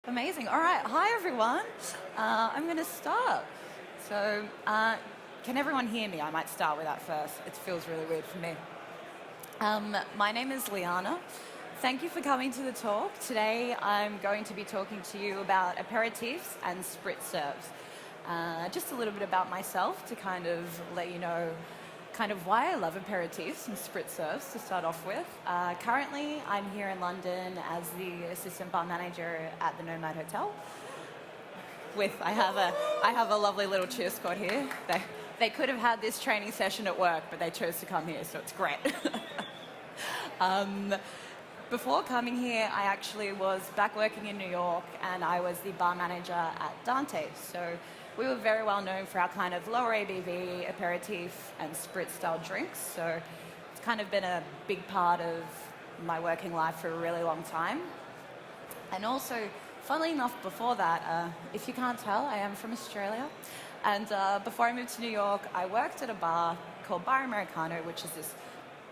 Amazing. All right. Hi, everyone. I'm going to start. So, can everyone hear me? I might start with that first. It feels really weird for me. My name is Liana. Thank you for coming to the talk. Today, I'm going to be talking to you about aperitifs and Spritz serves. Just a little bit about myself to kind of let you know kind of why I love aperitifs and Spritz serves to start off with. Currently, I'm here in London as the assistant bar manager at the NoMad hotel. I have a lovely little cheer squad here. They could have had this training session at work, but they chose to come here, so it's great. Before coming here, I actually was back working in New York, and I was the bar manager at Dante. So we were very well known for our kind of lower ABV, aperitif, and Spritz style drinks. So it's kind of been a big part of my working life for a really long time. And also, funnily enough, before that, if you can't tell, I am from Australia. And before I moved to New York, I worked at a bar called Bar Americano, which is this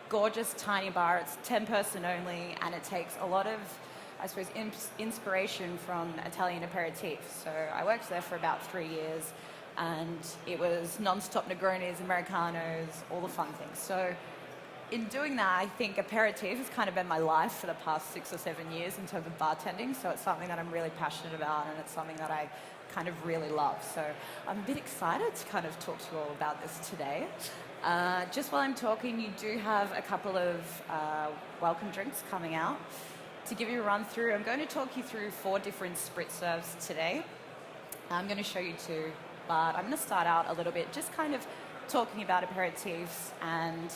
gorgeous tiny bar. It's 10-person only, and it takes a lot of, I suppose, inspiration from Italian aperitifs. So I worked there for about 3 years, and it was non-stop Negronis, Americanos, all the fun things. So in doing that, I think aperitif has kind of been my life for the past 6 or 7 years in terms of bartending. So it's something that I'm really passionate about, and it's something that I kind of really love. So I'm a bit excited to kind of talk to you all about this today. Just while I'm talking, you do have a couple of welcome drinks coming out. To give you a run through, I'm going to talk you through 4 different Spritz serves today. I'm going to show you 2, but I'm going to start out a little bit just kind of talking about aperitifs, and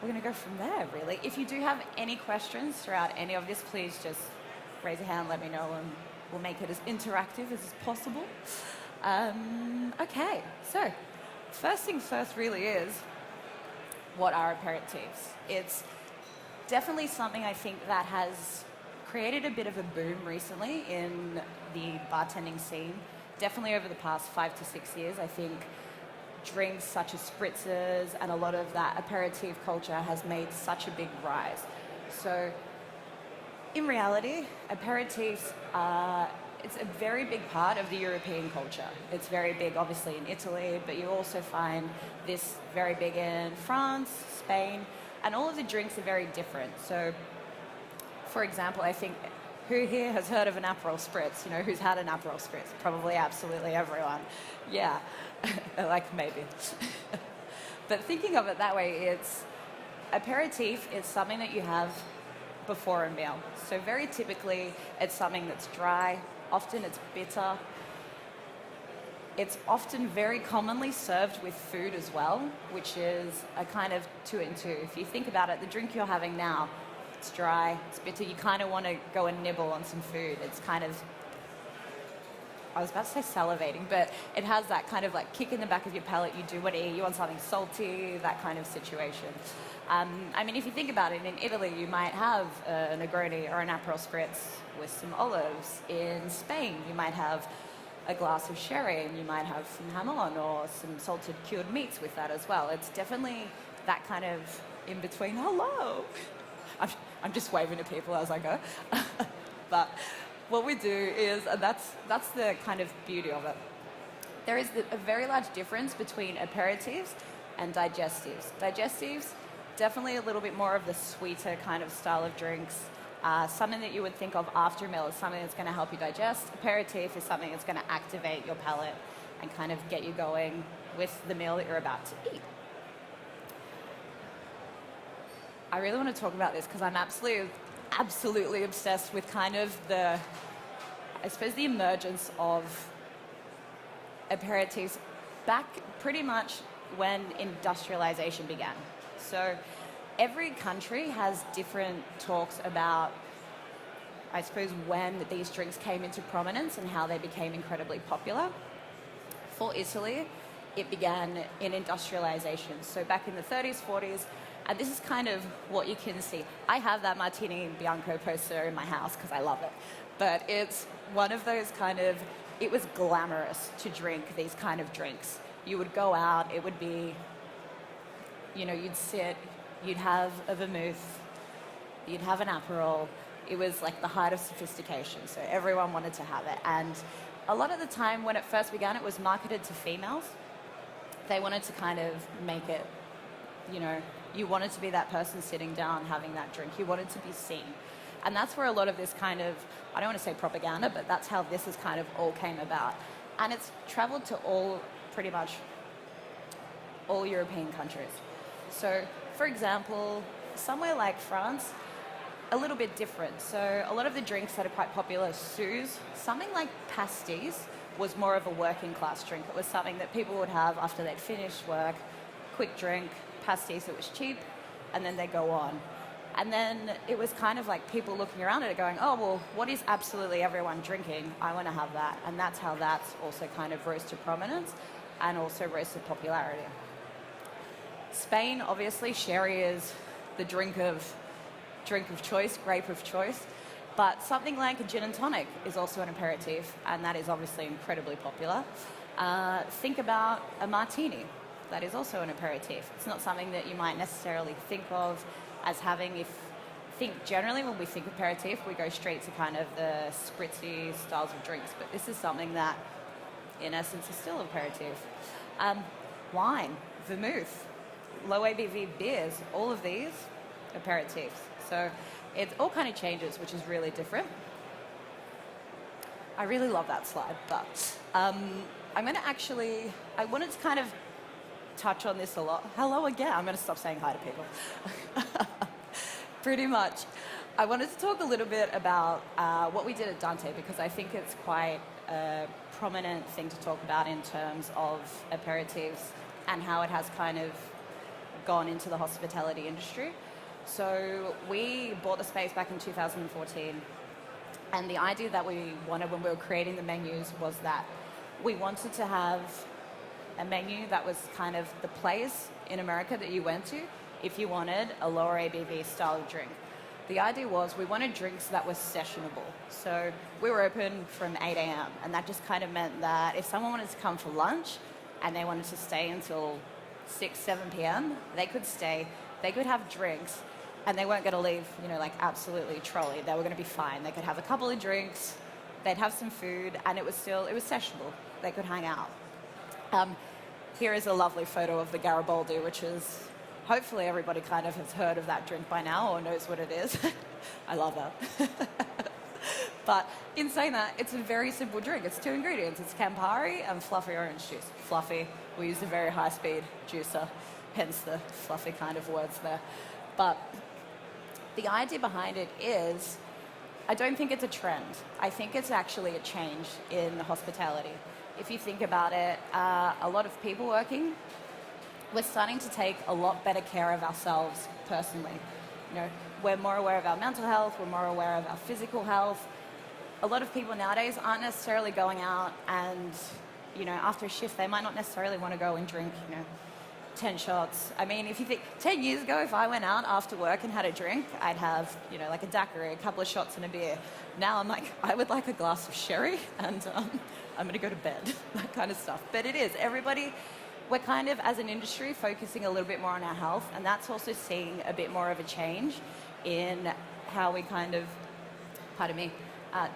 we're going to go from there, really. If you do have any questions throughout any of this, please just raise a hand, let me know, and we'll make it as interactive as possible. Okay, so first things first really is, what are aperitifs? It's definitely something I think that has created a bit of a boom recently in the bartending scene. Definitely over the past 5 to 6 years, I think drinks such as spritzes and a lot of that aperitif culture has made such a big rise. So in reality, aperitifs it's a very big part of the European culture. It's very big, obviously, in Italy, but you also find this very big in France, Spain, and all of the drinks are very different. So, for example, I think, who here has heard of an Aperol Spritz? You know, who's had an Aperol Spritz? Probably absolutely everyone. Yeah, like maybe. But thinking of it that way, it's aperitif is something that you have before a meal. So very typically, it's something that's dry. Often it's bitter. It's often very commonly served with food as well, which is a kind of 2 and 2. If you think about it, the drink you're having now, it's dry, it's bitter. You kind of want to go and nibble on some food. It's kind of, I was about to say salivating, but it has that kind of like kick in the back of your palate. You do want to eat, you want something salty, that kind of situation. I mean, if you think about it, in Italy, you might have a Negroni or an Aperol Spritz with some olives. In Spain, you might have a glass of sherry, and you might have some jamon or some salted cured meats with that as well. It's definitely that kind of in between. Hello! I'm just waving to people as I go. But what we do is, and that's the kind of beauty of it. There is a very large difference between aperitifs and digestives. Digestives, definitely a little bit more of the sweeter kind of style of drinks. Something that you would think of after a meal is something that's going to help you digest. Aperitif is something that's going to activate your palate and kind of get you going with the meal that you're about to eat. I really want to talk about this because I'm absolutely obsessed with kind of the emergence of aperitifs back pretty much when industrialization began. So every country has different talks about, I suppose, when these drinks came into prominence and how they became incredibly popular. For Italy, it began in industrialization. So back in the 30s, 40s, and this is kind of what you can see. I have that Martini Bianco poster in my house because I love it. But it's one of those kind of, it was glamorous to drink these kind of drinks. You would go out, it would be, you know, you'd sit, you'd have a vermouth, you'd have an Aperol, It was like the height of sophistication, so everyone wanted to have it. And a lot of the time when it first began, it was marketed to females. They wanted to kind of make it, you know, you wanted to be that person sitting down having that drink. You wanted to be seen. And that's where a lot of this kind of, I don't want to say propaganda, but that's how this has kind of all came about. And it's traveled to pretty much all European countries. So, for example, somewhere like France, a little bit different. So a lot of the drinks that are quite popular, sousses, something like pastis was more of a working class drink. It was something that people would have after they'd finished work, quick drink, pastis, it was cheap, and then they go on. And then it was kind of like people looking around at it going, oh, well, what is absolutely everyone drinking? I want to have that. And that's how that's also kind of rose to prominence and also rose to popularity. Spain, obviously, sherry is the drink of choice, grape of choice. But something like a gin and tonic is also an aperitif, and that is obviously incredibly popular. Think about a martini. That is also an aperitif. It's not something that you might necessarily think of as having. Generally when we think aperitif, we go straight to kind of the spritzy styles of drinks, but this is something that, in essence, is still aperitif. Wine, vermouth, low ABV beers, all of these aperitifs. So it all kind of changes, which is really different. I really love that slide, but I wanted to kind of touch on this a lot. Hello again. I'm going to stop saying hi to people. Pretty much. I wanted to talk a little bit about what we did at Dante, because I think it's quite a prominent thing to talk about in terms of aperitifs and how it has kind of gone into the hospitality industry. So we bought the space back in 2014, and the idea that we wanted when we were creating the menus was that we wanted to have a menu that was kind of the place in America that you went to if you wanted a lower ABV style of drink. The idea was we wanted drinks that were sessionable. So we were open from 8 a.m. and that just kind of meant that if someone wanted to come for lunch and they wanted to stay until 6, 7 p.m., they could stay, they could have drinks, and they weren't going to leave, like absolutely trolley. They were going to be fine. They could have a couple of drinks, they'd have some food, and it was sessionable. They could hang out. Here is a lovely photo of the Garibaldi, which is, hopefully everybody kind of has heard of that drink by now or knows what it is. I love that. But in saying that, it's a very simple drink. It's 2 ingredients. It's Campari and fluffy orange juice. Fluffy, we used a very high-speed juicer, hence the fluffy kind of words there. But the idea behind it is, I don't think it's a trend. I think it's actually a change in hospitality. If you think about it, a lot of people working, we're starting to take a lot better care of ourselves personally. We're more aware of our mental health, we're more aware of our physical health. A lot of people nowadays aren't necessarily going out and, after a shift, they might not necessarily want to go and drink, 10 shots. I mean, if you think 10 years ago, if I went out after work and had a drink, I'd have, like a daiquiri, a couple of shots and a beer. Now I'm like, I would like a glass of sherry and I'm going to go to bed, that kind of stuff. But it is, we're kind of, as an industry, focusing a little bit more on our health, and that's also seeing a bit more of a change in how we kind of,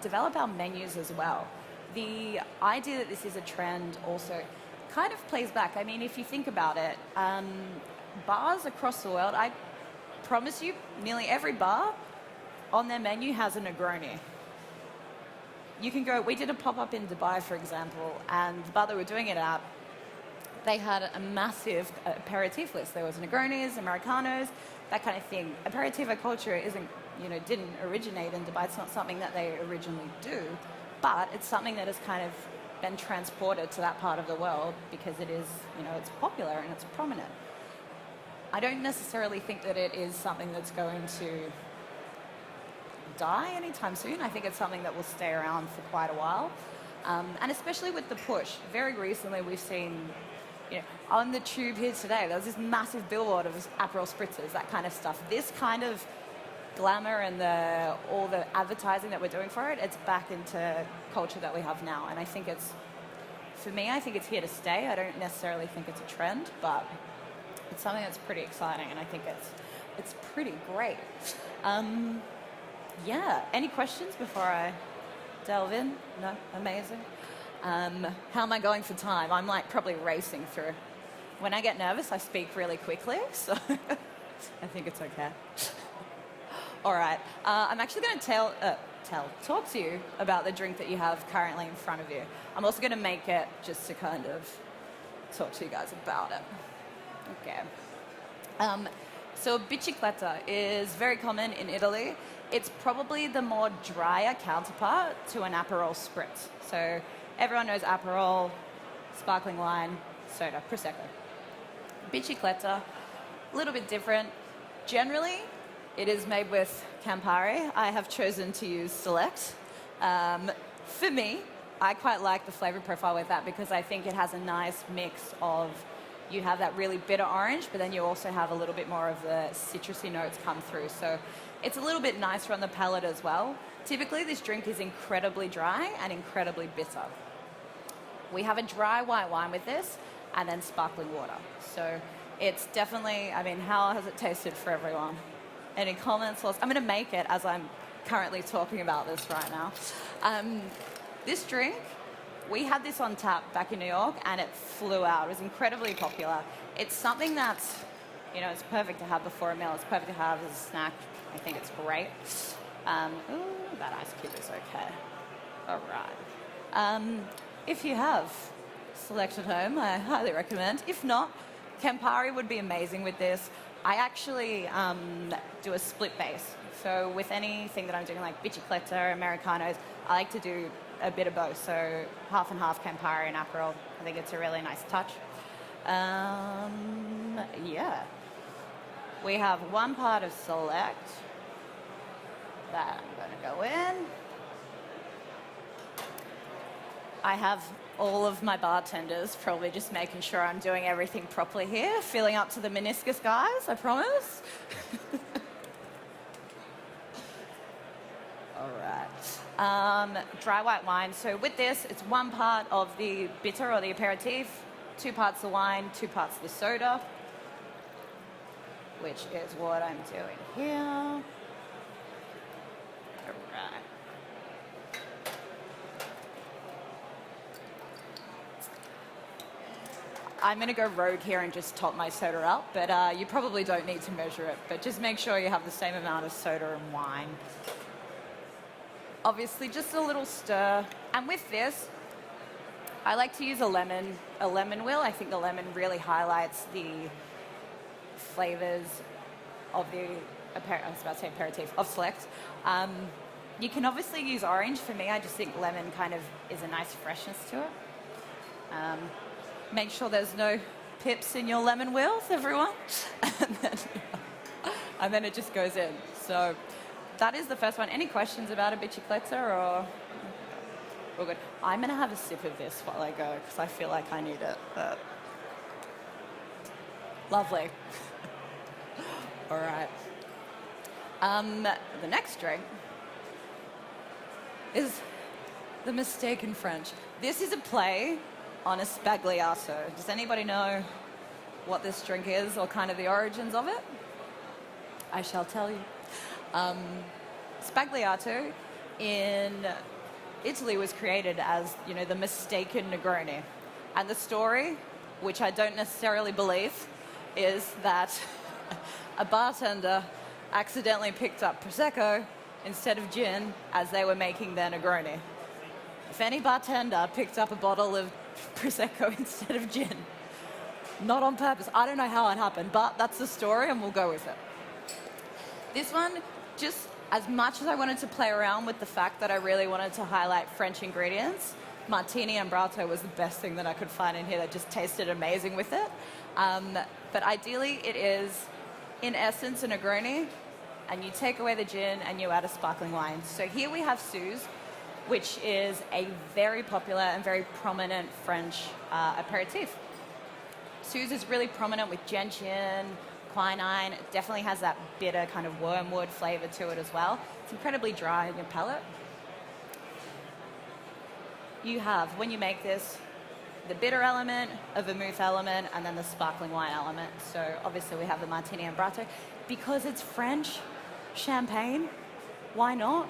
develop our menus as well. The idea that this is a trend also kind of plays back. I mean, if you think about it, bars across the world, I promise you, nearly every bar on their menu has a Negroni. You can go, we did a pop-up in Dubai, for example, and the bar that we're doing it at, they had a massive aperitif list. There was Negronis, Americanos, that kind of thing. Aperitivo culture didn't originate in Dubai. It's not something that they originally do, but it's something that has kind of been transported to that part of the world because it is, it's popular and it's prominent. I don't necessarily think that it is something that's going to die anytime soon. I think it's something that will stay around for quite a while. And especially with the push. Very recently we've seen, on the tube here today, there was this massive billboard of Aperol Spritzes, that kind of stuff. This kind of glamour and all the advertising that we're doing for it, it's back into culture that we have now. And I think for me, I think it's here to stay. I don't necessarily think it's a trend, but it's something that's pretty exciting, and I think it's pretty great. Yeah, any questions before I delve in? No? Amazing. How am I going for time? I'm like probably racing through. When I get nervous, I speak really quickly, so I think it's okay. All right. I'm actually going to talk to you about the drink that you have currently in front of you. I'm also going to make it just to kind of talk to you guys about it. Okay. So bicicletta is very common in Italy. It's probably the more drier counterpart to an Aperol Spritz. So everyone knows Aperol, sparkling wine, soda, Prosecco. Bicicletta, a little bit different. Generally, it is made with Campari. I have chosen to use Select. For me, I quite like the flavor profile with that because I think it has a nice mix of, you have that really bitter orange, but then you also have a little bit more of the citrusy notes come through. So it's a little bit nicer on the palate as well. Typically, this drink is incredibly dry and incredibly bitter. We have a dry white wine with this and then sparkling water. So it's definitely, I mean, how has it tasted for everyone? Any comments? I'm going to make it as I'm currently talking about this right now. This drink, we had this on tap back in New York and it flew out. It was incredibly popular. It's something that's, you know, it's perfect to have before a meal. It's perfect to have as a snack. I think it's great. Ooh, that ice cube is okay. All right. If you have Select at home, I highly recommend. If not, Campari would be amazing with this. I actually do a split base. So with anything that I'm doing, like bicicletta, Americanos, I like to do a bit of both. So half and half Campari and Aperol. I think it's a really nice touch. Yeah. We have one part of Select that I'm going to go in. I have all of my bartenders probably just making sure I'm doing everything properly here, filling up to the meniscus, guys, I promise. All right. Dry white wine. So with this, it's one part of the bitter or the aperitif, 2 parts the wine, 2 parts the soda, which is what I'm doing here. All right. I'm going to go rogue here and just top my soda up, but you probably don't need to measure it, but just make sure you have the same amount of soda and wine. Obviously, just a little stir. And with this, I like to use a lemon wheel. I think the lemon really highlights the flavors of the, I was about to say aperitif, of Select. You can obviously use orange. For me, I just think lemon kind of is a nice freshness to it. Make sure there's no pips in your lemon wheels, everyone. And then it just goes in. So that is the first one. Any questions about a bicicletta or? We're good. I'm going to have a sip of this while I go because I feel like I need it. But lovely. All right. The next drink is the mistaken French. This is a play on a spagliato. Does anybody know what this drink is or kind of the origins of it? I shall tell you. Spagliato in Italy was created as, you know, the mistaken Negroni. And the story, which I don't necessarily believe, is that a bartender accidentally picked up Prosecco instead of gin as they were making their Negroni. If any bartender picked up a bottle of Prosecco instead of gin, not on purpose. I don't know how it happened, but that's the story and we'll go with it. This one, just as much as I wanted to play around with the fact that I really wanted to highlight French ingredients, Martini Ambrato was the best thing that I could find in here that just tasted amazing with it. But ideally it is, in essence, a Negroni, and you take away the gin and you add a sparkling wine. So here we have Suze, which is a very popular and very prominent French aperitif. Suze is really prominent with gentian, quinine. It definitely has that bitter kind of wormwood flavor to it as well. It's incredibly dry in your palate. You have, when you make this, the bitter element, a vermouth element, and then the sparkling wine element. So obviously we have the Martini Ambrato. Because it's French, champagne why not?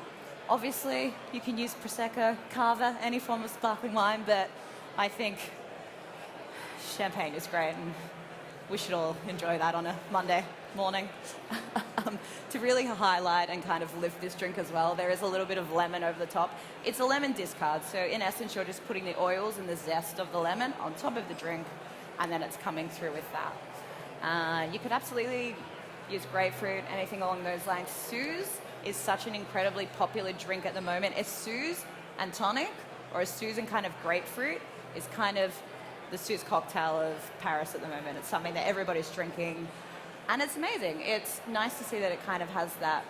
Obviously, you can use Prosecco, Cava, any form of sparkling wine, but I think champagne is great, and we should all enjoy that on a Monday morning. To really highlight and kind of lift this drink as well, there is a little bit of lemon over the top. It's a lemon discard, so in essence, you're just putting the oils and the zest of the lemon on top of the drink, and then it's coming through with that. You could absolutely use grapefruit, anything along those lines. Suze is such an incredibly popular drink at the moment. A Suze and tonic, or a Suze and kind of grapefruit, is kind of the Suze cocktail of Paris at the moment. It's something that everybody's drinking, and it's amazing. It's nice to see that it kind of has that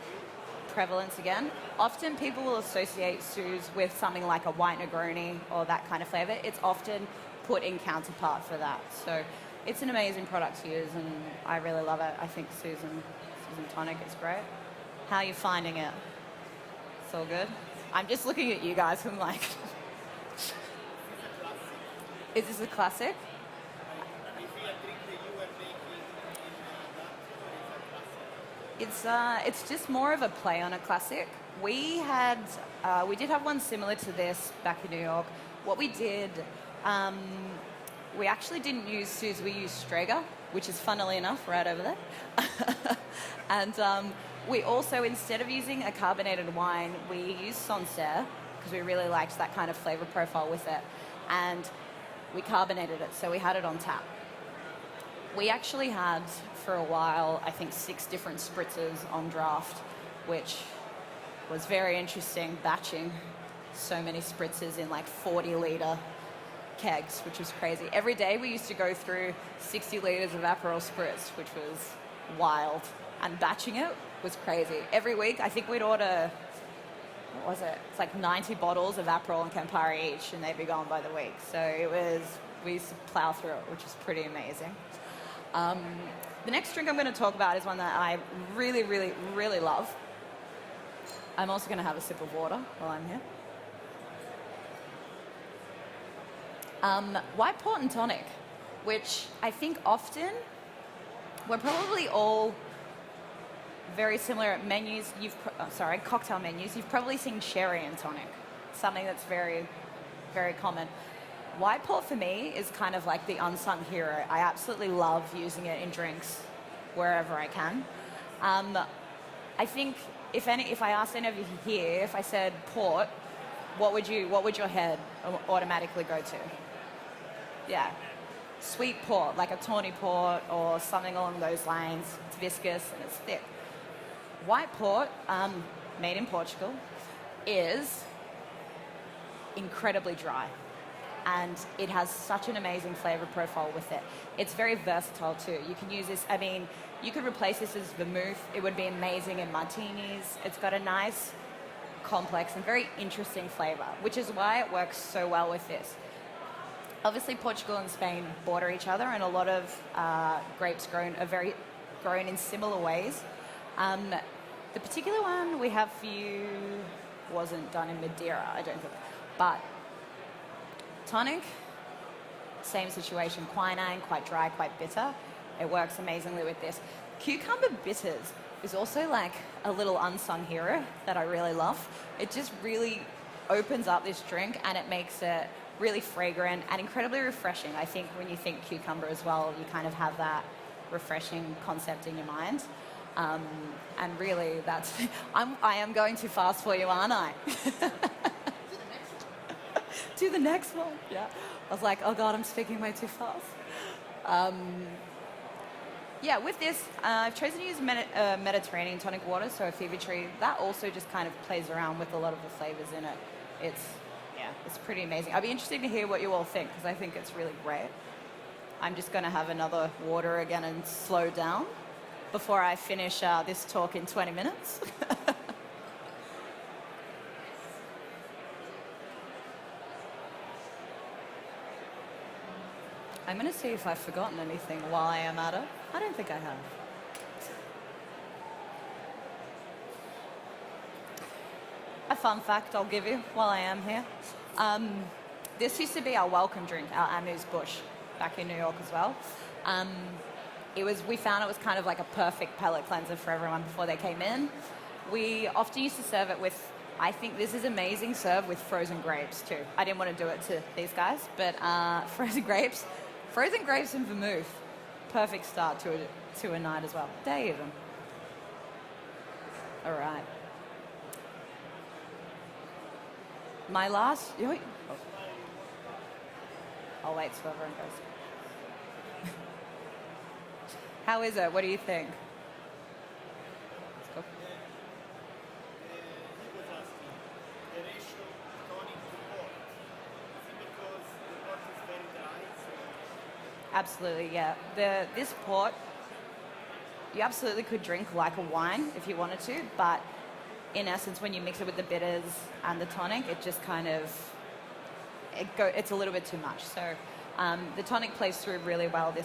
prevalence again. Often people will associate Suze with something like a white Negroni or that kind of flavor. It's often put in counterpart for that. So it's an amazing product to use, and I really love it. I think Suze and tonic is great. How are you finding it? It's all good? I'm just looking at you guys, I'm like, is this a classic? It's just more of a play on a classic. We did have one similar to this back in New York. What we did, we actually didn't use Suze, we used Strega, which is funnily enough right over there. And we also, instead of using a carbonated wine, we used Sancerre because we really liked that kind of flavor profile with it. And we carbonated it, so we had it on tap. We actually had, for a while, I think 6 different spritzers on draft, which was very interesting, batching so many spritzers in like 40-litre kegs, which was crazy. Every day we used to go through 60 litres of Aperol Spritz, which was wild. And batching it was crazy. Every week, I think we'd order, what was it? It's like 90 bottles of Aperol and Campari each, and they'd be gone by the week. So we used to plow through it, which is pretty amazing. The next drink I'm going to talk about is one that I really, really, really love. I'm also going to have a sip of water while I'm here. White port and tonic, which I think often we're probably all very similar at menus. Cocktail menus. You've probably seen sherry and tonic, something that's very, very common. White port for me is kind of like the unsung hero. I absolutely love using it in drinks wherever I can. I think if I asked any of you here, if I said port, what would your head automatically go to? Yeah, sweet port, like a tawny port or something along those lines. It's viscous and it's thick. White port, made in Portugal, is incredibly dry. And it has such an amazing flavor profile with it. It's very versatile too. You can use this, you could replace this as vermouth. It would be amazing in martinis. It's got a nice, complex and very interesting flavor, which is why it works so well with this. Obviously, Portugal and Spain border each other, and a lot of grapes are grown in similar ways. The particular one we have for you wasn't done in Madeira, I don't think. But tonic, same situation, quinine, quite dry, quite bitter. It works amazingly with this. Cucumber bitters is also like a little unsung hero that I really love. It just really opens up this drink and it makes it really fragrant and incredibly refreshing. I think when you think cucumber as well, you kind of have that refreshing concept in your mind. And really, I am going too fast for you, aren't I? To the next one. Yeah. I was like, oh God, I'm speaking way too fast. With this, I've chosen to use Mediterranean tonic water, so a fever tree. That also just kind of plays around with a lot of the flavors in it. It's pretty amazing. I'd be interested to hear what you all think, because I think it's really great. I'm just going to have another water again and slow down before I finish this talk in 20 minutes. I'm going to see if I've forgotten anything while I am at it. I don't think I have. A fun fact I'll give you while I am here. This used to be our welcome drink, our amuse-bouche, back in New York as well. We found it was kind of like a perfect palate cleanser for everyone before they came in. We often used to serve it with, I think this is amazing, serve with frozen grapes too. I didn't want to do it to these guys, but frozen grapes and vermouth. Perfect start to a night as well. Day even. All right. My last... I'll wait till everyone goes. How is it? What do you think? Let's go. He was asking the ratio tonic to port. Is it because the port is very dry? So Absolutely, yeah. This port, you absolutely could drink like a wine if you wanted to, but in essence, when you mix it with the bitters and the tonic, it just kind of, it's a little bit too much. So the tonic plays through really well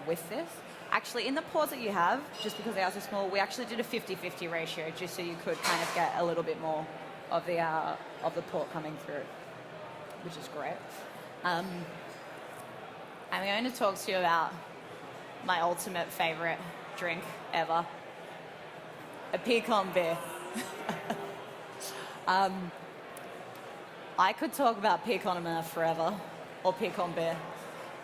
with this. Actually, in the pours that you have, just because they are so small, we actually did a 50-50 ratio, just so you could kind of get a little bit more of the port coming through, which is great. I'm going to talk to you about my ultimate favorite drink ever, a pecan beer. I could talk about pecan mer forever, or pecan beer,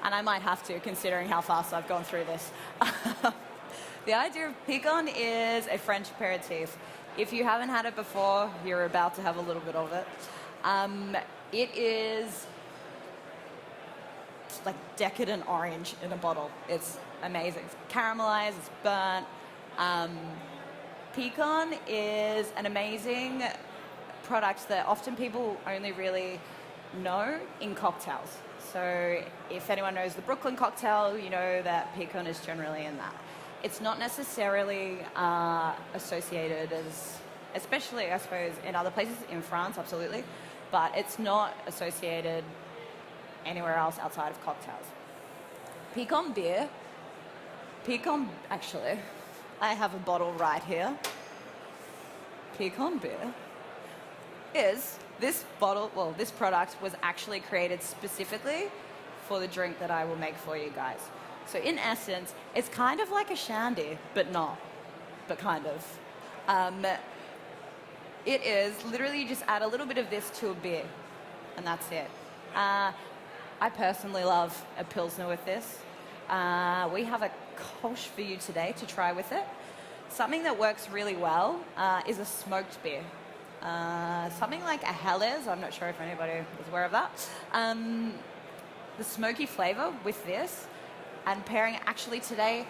and I might have to, considering how fast I've gone through this. The idea of pecan is a French aperitif. If you haven't had it before, you're about to have a little bit of it. It is like decadent orange in a bottle. It's amazing. It's caramelized, it's burnt. Pecan is an amazing product that often people only really know in cocktails. So if anyone knows the Brooklyn cocktail, you know that pecan is generally in that. It's not necessarily associated as, especially I suppose in other places, in France, absolutely, but it's not associated anywhere else outside of cocktails. Pecan beer, actually, I have a bottle right here. Pecan beer is this bottle, well, this product was actually created specifically for the drink that I will make for you guys. So in essence, it's kind of like a shandy, but not, but kind of. It is literally you just add a little bit of this to a beer, and that's it. I personally love a Pilsner with this. We have a Kolsch for you today to try with it. Something that works really well is a smoked beer. Something like a Helles, I'm not sure if anybody is aware of that. The smoky flavor with this, and pairing actually today,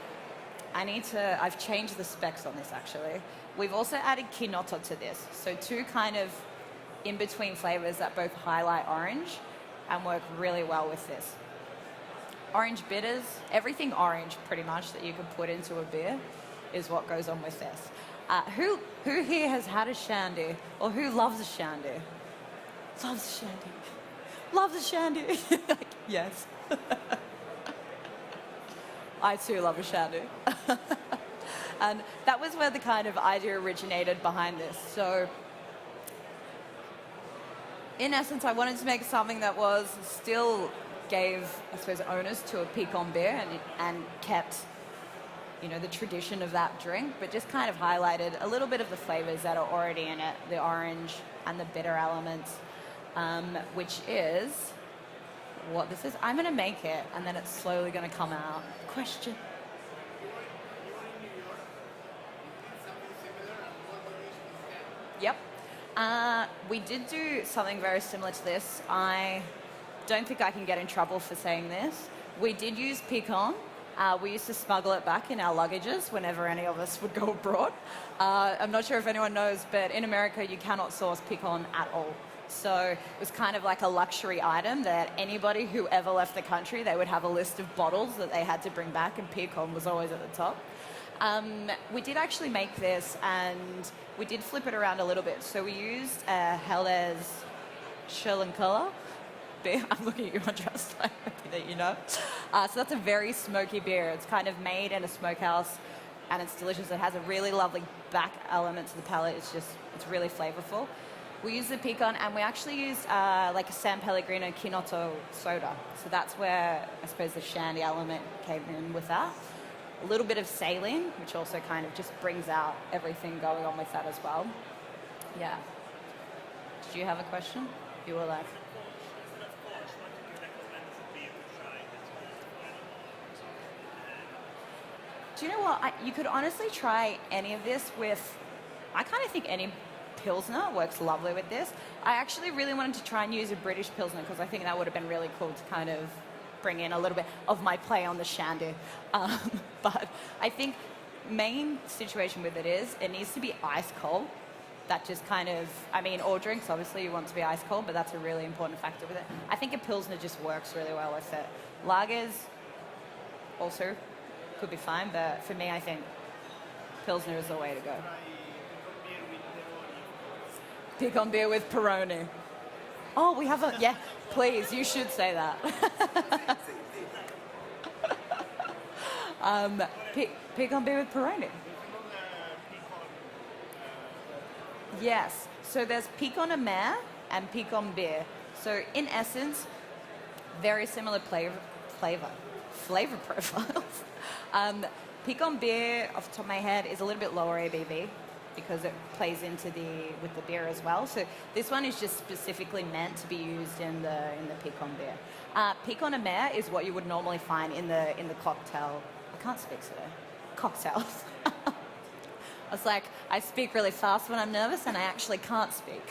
I've changed the specs on this actually. We've also added Quinotto to this. So two kind of in-between flavors that both highlight orange and work really well with this. Orange bitters, everything orange pretty much that you could put into a beer is what goes on with this. Who here has had a shandy, or who loves a shandy? Loves a shandy. Loves a shandy. Yes. I too love a shandy. And that was where the kind of idea originated behind this. So in essence, I wanted to make something that was still gave, I suppose, onus to a pecan beer and kept, you know, the tradition of that drink, but just kind of highlighted a little bit of the flavors that are already in it, the orange and the bitter elements, which is what this is. I'm going to make it, and then it's slowly going to come out. Question? Yep. We did do something very similar to this. I don't think I can get in trouble for saying this. We did use pecan. We used to smuggle it back in our luggages whenever any of us would go abroad. I'm not sure if anyone knows, but in America you cannot source pecan at all. So it was kind of like a luxury item that anybody who ever left the country, they would have a list of bottles that they had to bring back, and pecan was always at the top. We did actually make this, and we did flip it around a little bit. So we used a Helles Schillenkeller beer. I'm looking at you, Andreas, I hope that you know. So that's a very smoky beer. It's kind of made in a smokehouse, and it's delicious. It has a really lovely back element to the palate. It's really flavorful. We used the pecan, and we actually used like a San Pellegrino Quinotto soda. So that's where I suppose the shandy element came in with that. A little bit of saline, which also kind of just brings out everything going on with that as well. Yeah. Did you have a question? You were like... Do you know what? You could honestly try any of this with... I kind of think any Pilsner works lovely with this. I actually really wanted to try and use a British Pilsner because I think that would have been really cool to kind of bring in a little bit of my play on the shandy. But I think main situation with it is it needs to be ice cold. That just kind of, I mean, all drinks obviously you want to be ice cold, but that's a really important factor with it. I think a Pilsner just works really well with it. Lagers also could be fine, but for me I think Pilsner is the way to go. Pick on beer with Peroni. Oh, we have a, yeah, please, you should say that. Pick on beer with Peroni. Yes, so there's Piquant de Mer and Piquant beer. So in essence, very similar flavor profiles. Piquant beer, off the top of my head, is a little bit lower ABV because it plays into with the beer as well. So this one is just specifically meant to be used in the Piquant beer. Piquant de Mer is what you would normally find in the cocktail. I can't speak today. Cocktails. I was like, I speak really fast when I'm nervous, and I actually can't speak.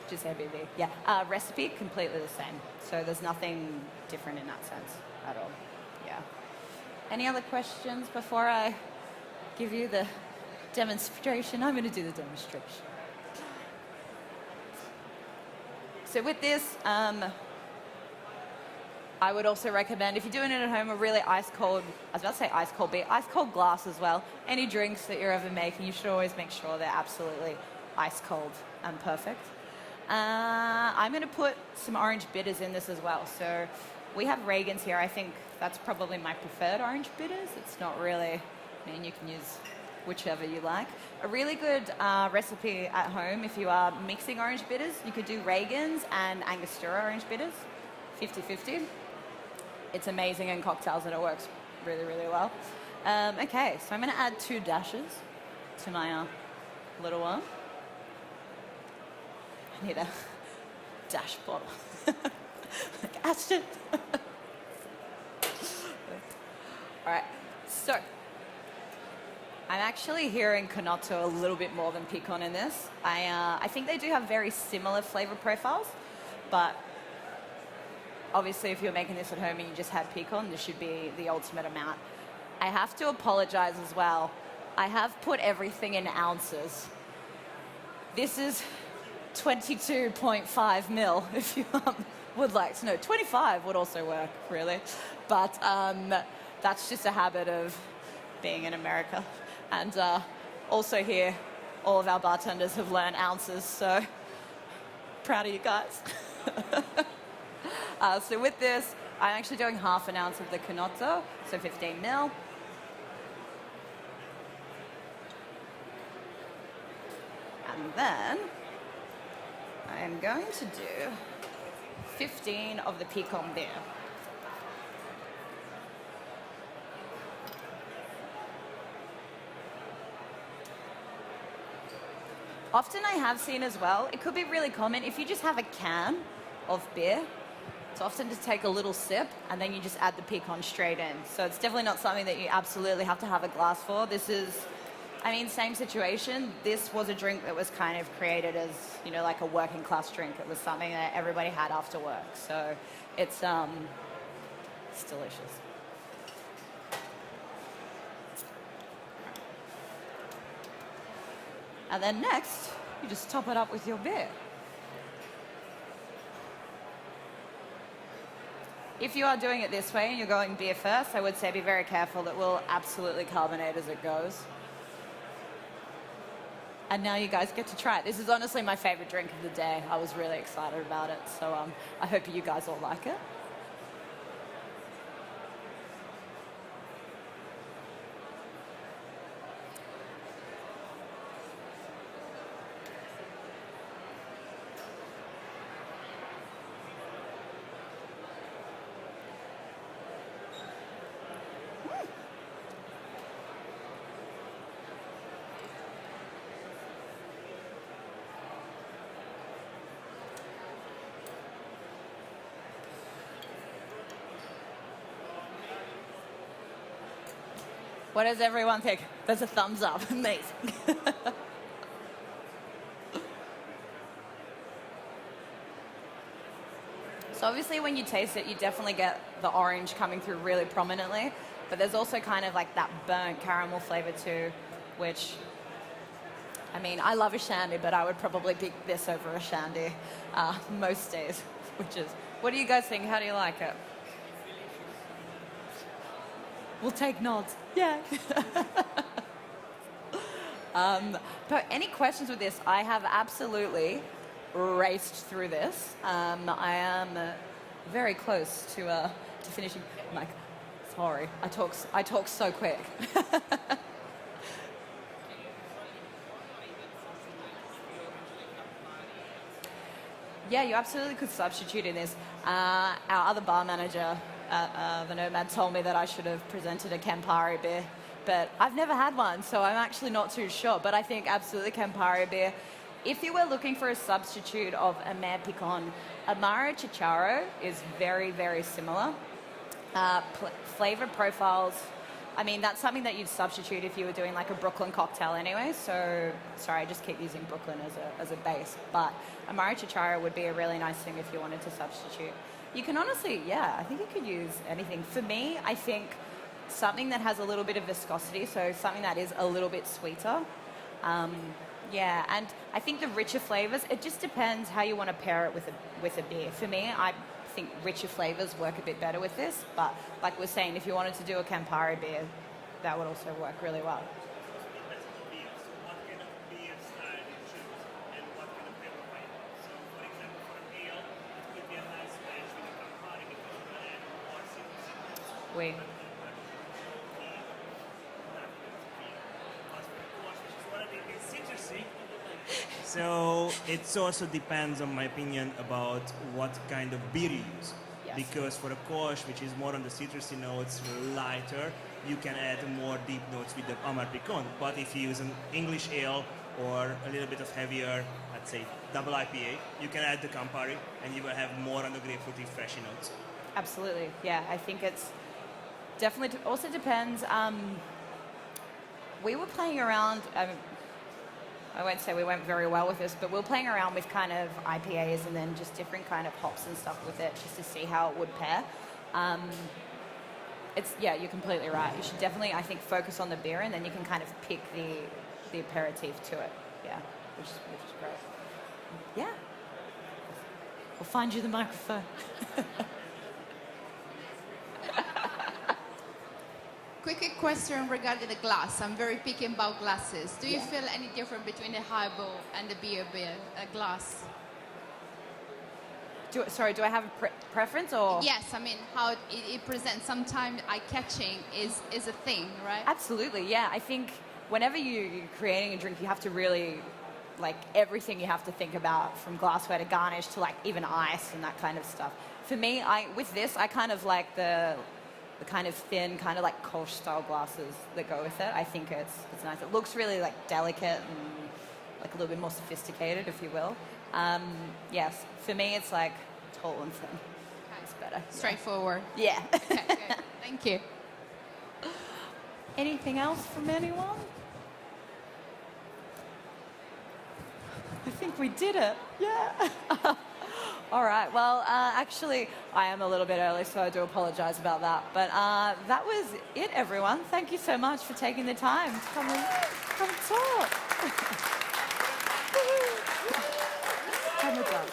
Just ABV. Yeah. Recipe completely the same. So there's nothing different in that sense at all. Yeah. Any other questions before I give you the demonstration? I'm going to do the demonstration. So with this, I would also recommend, if you're doing it at home, a really ice cold, I was about to say ice cold beer, ice cold glass as well. Any drinks that you're ever making, you should always make sure they're absolutely ice cold and perfect. I'm going to put some orange bitters in this as well. So we have Reagan's here. I think that's probably my preferred orange bitters. It's not really, I mean, you can use whichever you like. A really good recipe at home, if you are mixing orange bitters, you could do Reagan's and Angostura orange bitters, 50-50. It's amazing in cocktails and it works really, really well. Okay, so I'm going to add 2 dashes to my little one. I need a dash bottle. Like Ashton. All right, so I'm actually hearing Canotto a little bit more than Piquant in this. I think they do have very similar flavor profiles, but obviously if you're making this at home and you just had Piquant, this should be the ultimate amount. I have to apologize as well. I have put everything in ounces. This is 22.5 mil, if you would like to know. 25 would also work, really. But that's just a habit of being in America. And also here, all of our bartenders have learned ounces, so proud of you guys. So with this, I'm actually doing half an ounce of the Canotto, so 15 mil. And then I'm going to do 15 of the Piquant beer. Often I have seen as well, it could be really common, if you just have a can of beer, it's often to take a little sip and then you just add the Piquant straight in. So it's definitely not something that you absolutely have to have a glass for. This is, I mean, same situation. This was a drink that was kind of created as, you know, like a working class drink. It was something that everybody had after work. So it's delicious. And then next, you just top it up with your beer. If you are doing it this way and you're going beer first, I would say be very careful. That will absolutely carbonate as it goes. And now you guys get to try it. This is honestly my favorite drink of the day. I was really excited about it. So I hope you guys all like it. What does everyone think? There's a thumbs up. Amazing. So obviously when you taste it, you definitely get the orange coming through really prominently, but there's also kind of like that burnt caramel flavor too, which, I mean, I love a shandy, but I would probably pick this over a shandy most days, which is, what do you guys think? How do you like it? We'll take nods. Yeah. But any questions with this? I have absolutely raced through this. I am very close to finishing. I'm like, sorry, I talk so quick. Yeah, you absolutely could substitute in this. Our other bar manager at the NoMad told me that I should have presented a Campari beer, but I've never had one, so I'm actually not too sure. But I think absolutely Campari beer. If you were looking for a substitute of a Mer Picon, Amaro Chicharo is very, very similar. Flavor profiles, I mean, that's something that you'd substitute if you were doing like a Brooklyn cocktail anyway. So, sorry, I just keep using Brooklyn as a base. But Amaro Chicharo would be a really nice thing if you wanted to substitute. You can honestly, yeah, I think you could use anything. For me, I think something that has a little bit of viscosity, so something that is a little bit sweeter. Yeah, and I think the richer flavors, it just depends how you want to pair it with a beer. For me, I think richer flavors work a bit better with this, but like we're saying, if you wanted to do a Campari beer, that would also work really well. We. So it also depends, on my opinion, about what kind of beer you use. Yes. Because for a Kosh, which is more on the citrusy notes, lighter, you can add more deep notes with the Amar Picon. But if you use an English ale or a little bit of heavier, let's say double IPA, you can add the Campari and you will have more on the grapefruity, freshy notes. Absolutely, yeah. I think it's definitely also depends. We were playing around. I won't say we went very well with this, but we were playing around with kind of IPAs and then just different kind of hops and stuff with it, just to see how it would pair. Yeah, you're completely right. You should definitely, I think, focus on the beer, and then you can kind of pick the aperitif to it. Yeah, which is great. Yeah, we'll find you the microphone. Quick question regarding the glass. I'm very picky about glasses. Do you feel any different between the highball and the beer glass? Do I have a preference or? Yes, I mean how it presents. Sometimes eye-catching is a thing, right? Absolutely, yeah. I think whenever you're creating a drink, you have to really, like, everything you have to think about, from glassware to garnish to like even ice and that kind of stuff. For me, with this, I kind of like the kind of thin, kind of like Kolsch style glasses that go with it. I think it's nice. It looks really like delicate and like a little bit more sophisticated, if you will. Yes, for me it's like tall and thin. Okay. It's better. Straightforward. Yeah. Okay, good. Thank you. Anything else from anyone? I think we did it. Yeah. All right. Well, actually, I am a little bit early, so I do apologize about that. But that was it, everyone. Thank you so much for taking the time to come and talk. Hammer done.